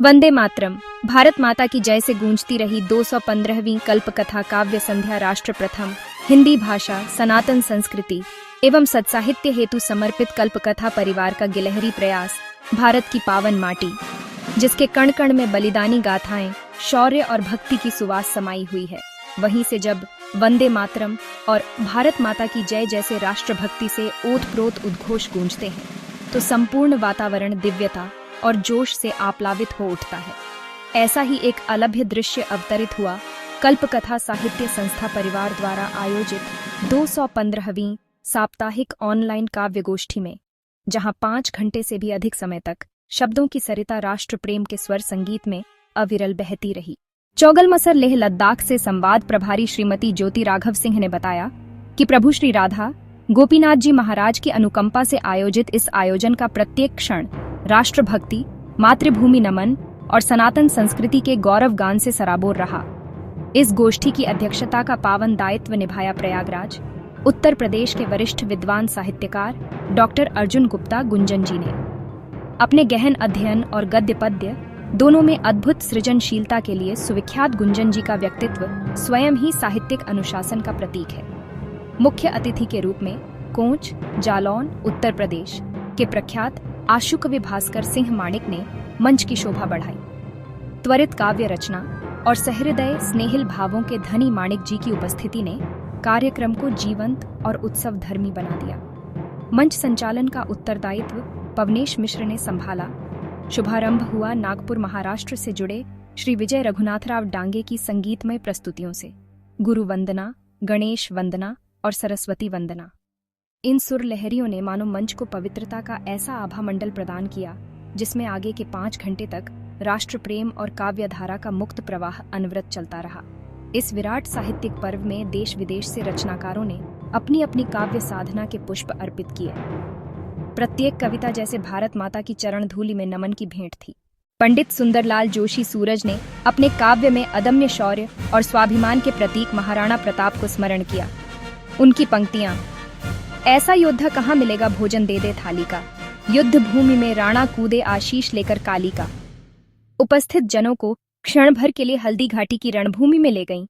वंदे मातरम। भारत माता की जय से गूंजती रही 215वीं कल्पकथा काव्य संध्या राष्ट्र प्रथम हिंदी भाषा, सनातन संस्कृति एवं सत्साहित्य हेतु समर्पित कल्पकथा परिवार का गिलहरी प्रयास, भारत की पावन माटी, जिसके कण कण में बलिदानी गाथाएं, शौर्य और भक्ति की सुवास समाई हुई है। वहीं से जब वंदे मातरम और भारत माता की जय जैसे राष्ट्रभक्ति से ओतप्रोत उद्घोष गूंजते हैं, तो संपूर्ण वातावरण दिव्यता और जोश से आप्लावित हो उठता है। ऐसा ही एक अलभ्य दृश्य अवतरित हुआ कल्पकथा साहित्य संस्था परिवार द्वारा आयोजित 215वीं साप्ताहिक ऑनलाइन काव्य गोष्ठी में, जहां 5 घंटे से भी अधिक समय तक शब्दों की सरिता राष्ट्र प्रेम के स्वर संगीत में अविरल बहती रही। चौगलमसर लेह लद्दाख से संवाद प्रभारी श्रीमती ज्योति राघव सिंह ने बताया कि प्रभु श्री राधा गोपीनाथ जी महाराज की अनुकंपा से आयोजित इस आयोजन का प्रत्येक क्षण राष्ट्रभक्ति, मातृभूमि नमन और सनातन संस्कृति के गौरव गान से सराबोर रहा। इस गोष्ठी की अध्यक्षता का पावन दायित्व निभाया प्रयागराज, उत्तर प्रदेश के वरिष्ठ विद्वान साहित्यकार डॉक्टर अर्जुन गुप्ता गुंजन जी ने। अपने गहन अध्ययन और गद्य पद्य दोनों में अद्भुत सृजनशीलता के लिए सुविख्यात गुंजन जी का व्यक्तित्व स्वयं ही साहित्यिक अनुशासन का प्रतीक है। मुख्य अतिथि के रूप में कोंच, जालौन, उत्तर प्रदेश के प्रख्यात आशुकवि भास्कर सिंह माणिक ने मंच की शोभा बढ़ाई। त्वरित काव्य रचना और सहृदय स्नेहिल भावों के धनी माणिक जी की उपस्थिति ने कार्यक्रम को जीवंत और उत्सव धर्मी बना दिया। मंच संचालन का उत्तरदायित्व पवनेश मिश्र ने संभाला। शुभारंभ हुआ नागपुर महाराष्ट्र से जुड़े श्री विजय रघुनाथराव डांगे की संगीतमय प्रस्तुतियों से। गुरु वंदना, गणेश वंदना और सरस्वती वंदना, इन सुर लहरियों ने मानो मंच को पवित्रता का ऐसा आभा मंडल प्रदान किया, जिसमें आगे के 5 घंटे तक राष्ट्र प्रेम और काव्य धारा का मुक्त प्रवाह अनवरत चलता रहा। इस विराट साहित्यिक पर्व में देश विदेश से रचनाकारों ने अपनी अपनी काव्य साधना के पुष्प अर्पित किए। प्रत्येक कविता जैसे भारत माता की चरण धूलि में नमन की भेंट थी। पंडित सुंदरलाल जोशी सूरज ने अपने काव्य में अदम्य शौर्य और स्वाभिमान के प्रतीक महाराणा प्रताप को स्मरण किया। उनकी पंक्तियां, ऐसा योद्धा कहाँ मिलेगा भोजन दे दे थाली का, युद्ध भूमि में राणा कूदे आशीष लेकर काली का, उपस्थित जनों को क्षण भर के लिए हल्दी घाटी की रणभूमि में ले गईं,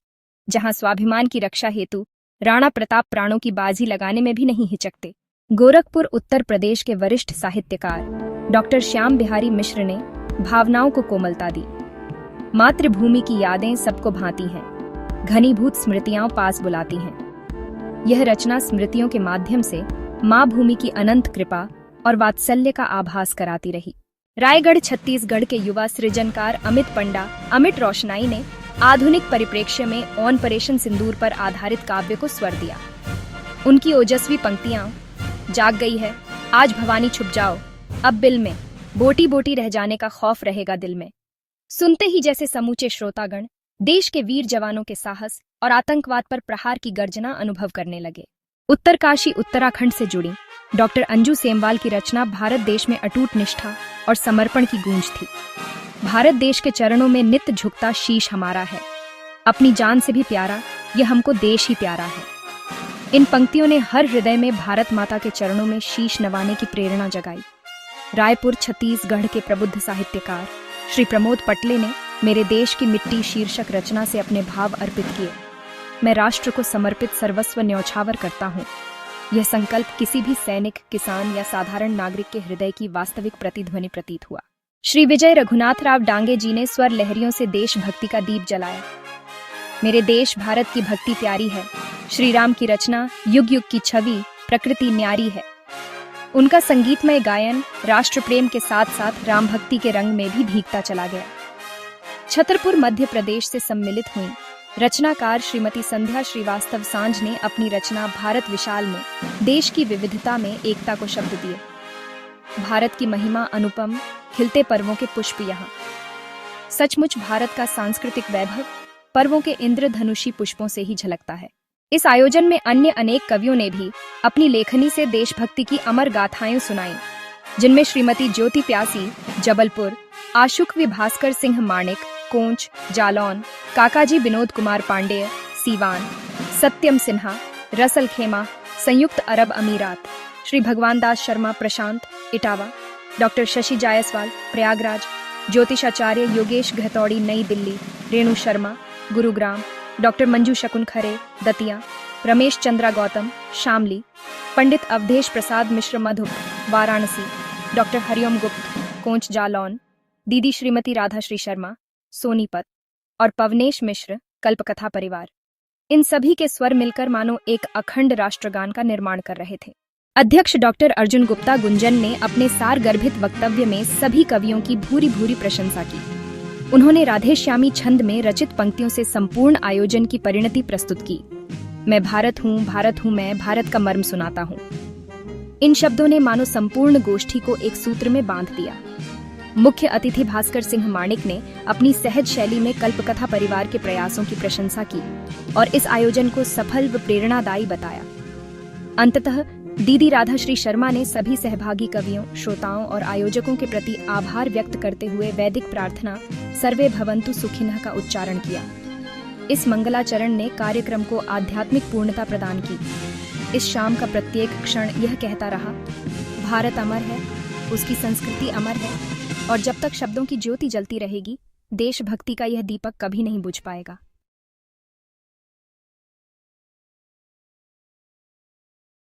जहां स्वाभिमान की रक्षा हेतु राणा प्रताप प्राणों की बाजी लगाने में भी नहीं हिचकते। गोरखपुर उत्तर प्रदेश के वरिष्ठ साहित्यकार डॉक्टर श्याम बिहारी मिश्र ने भावनाओं को कोमलता दी। मातृभूमि की यादें सबको भाती हैं, घनीभूत स्मृतियां पास बुलाती हैं। यह रचना स्मृतियों के माध्यम से माँ भूमि की अनंत कृपा और वात्सल्य का आभास कराती रही। रायगढ़ छत्तीसगढ़ के युवा सृजनकार अमित पंडा अमित रोशनाई ने आधुनिक परिप्रेक्ष्य में ऑपरेशन सिंदूर पर आधारित काव्य को स्वर दिया। उनकी ओजस्वी पंक्तियां, जाग गई है आज भवानी छुप जाओ, अब बिल में बोटी बोटी रह जाने का खौफ रहेगा दिल में, सुनते ही जैसे समूचे श्रोतागण देश के वीर जवानों के साहस और आतंकवाद पर प्रहार की गर्जना अनुभव करने लगे। उत्तरकाशी उत्तराखंड से जुड़ी डॉक्टर अंजू सेमवाल की रचना भारत देश में अटूट निष्ठा और समर्पण की गूंज थी। भारत देश के चरणों में नित्य झुकता शीश हमारा है, अपनी जान से भी प्यारा यह हमको देश ही प्यारा है। इन पंक्तियों ने हर हृदय में भारत माता के चरणों में शीश नवाने की प्रेरणा जगाई। रायपुर छत्तीसगढ़ के प्रबुद्ध साहित्यकार श्री प्रमोद पटले ने मेरे देश की मिट्टी शीर्षक रचना से अपने भाव अर्पित किए। मैं राष्ट्र को समर्पित सर्वस्व न्यौछावर करता हूँ। यह संकल्प किसी भी सैनिक, किसान या साधारण नागरिक के हृदय की वास्तविक प्रतिध्वनि प्रतीत हुआ। श्री विजय रघुनाथराव डांगे जी ने स्वर लहरियों से देशभक्ति का दीप जलाया। मेरे देश भारत की भक्ति प्यारी है, श्री राम की रचना युग युग की छवि प्रकृति न्यारी है। उनका संगीतमय गायन राष्ट्र प्रेम के साथ साथ राम भक्ति के रंग में भी भीगता चला गया। छतरपुर मध्य प्रदेश से सम्मिलित हुई रचनाकार श्रीमती संध्या श्रीवास्तव सांझ ने अपनी रचना भारत विशाल में देश की विविधता में एकता को शब्द दिए। भारत की महिमा अनुपम, खिलते पर्वों के पुष्प यहाँ। सचमुच भारत का सांस्कृतिक वैभव पर्वों के इंद्रधनुषी पुष्पों से ही झलकता है। इस आयोजन में अन्य अनेक कवियों ने भी अपनी लेखनी से देशभक्ति की अमर गाथाएं सुनाई, जिनमें श्रीमती ज्योति प्यासी जबलपुर, आशुकवि भास्कर सिंह माणिक कोंच, जालौन, काकाजी विनोद कुमार पांडेय सीवान, सत्यम सिन्हा रसल खेमा संयुक्त अरब अमीरात, श्री भगवान दास शर्मा प्रशांत इटावा, डॉक्टर शशि जायसवाल प्रयागराज, ज्योतिषाचार्य योगेश घतौड़ी नई दिल्ली, रेणु शर्मा गुरुग्राम, डॉक्टर मंजू शकुन खरे दतिया, रमेश चंद्रा गौतम शामली, पंडित अवधेश प्रसाद मिश्र मधुप वाराणसी, डॉक्टर हरिओम गुप्त कोंच जालौन, दीदी श्रीमती राधाश्री शर्मा सोनीपत और पवनेश मिश्र कल्पकथा परिवार। इन सभी के स्वर मिलकर मानो एक अखंड राष्ट्रगान का निर्माण कर रहे थे। अध्यक्ष डॉक्टर अर्जुन गुप्ता गुंजन ने अपने सारगर्भित वक्तव्य में सभी कवियों की भूरी भूरी प्रशंसा की। उन्होंने राधेश्यामी छंद में रचित पंक्तियों से संपूर्ण आयोजन की परिणति प्रस्तुत की। मैं भारत हूँ मैं भारत का मर्म सुनाता हूँ। इन शब्दों ने मानो संपूर्ण गोष्ठी को एक सूत्र में बांध दिया। मुख्य अतिथि भास्कर सिंह माणिक ने अपनी सहज शैली में कल्पकथा परिवार के प्रयासों की प्रशंसा की और इस आयोजन को सफल व प्रेरणादायी बताया। अंततः दीदी राधाश्री शर्मा ने सभी सहभागी कवियों, श्रोताओं और आयोजकों के प्रति आभार व्यक्त करते हुए वैदिक प्रार्थना सर्वे भवन्तु सुखिनः का उच्चारण किया। इस मंगलाचरण ने कार्यक्रम को आध्यात्मिक पूर्णता प्रदान की। इस शाम का प्रत्येक क्षण यह कहता रहा, भारत अमर है, उसकी संस्कृति अमर है और जब तक शब्दों की ज्योति जलती रहेगी, देशभक्ति का यह दीपक कभी नहीं बुझ पाएगा।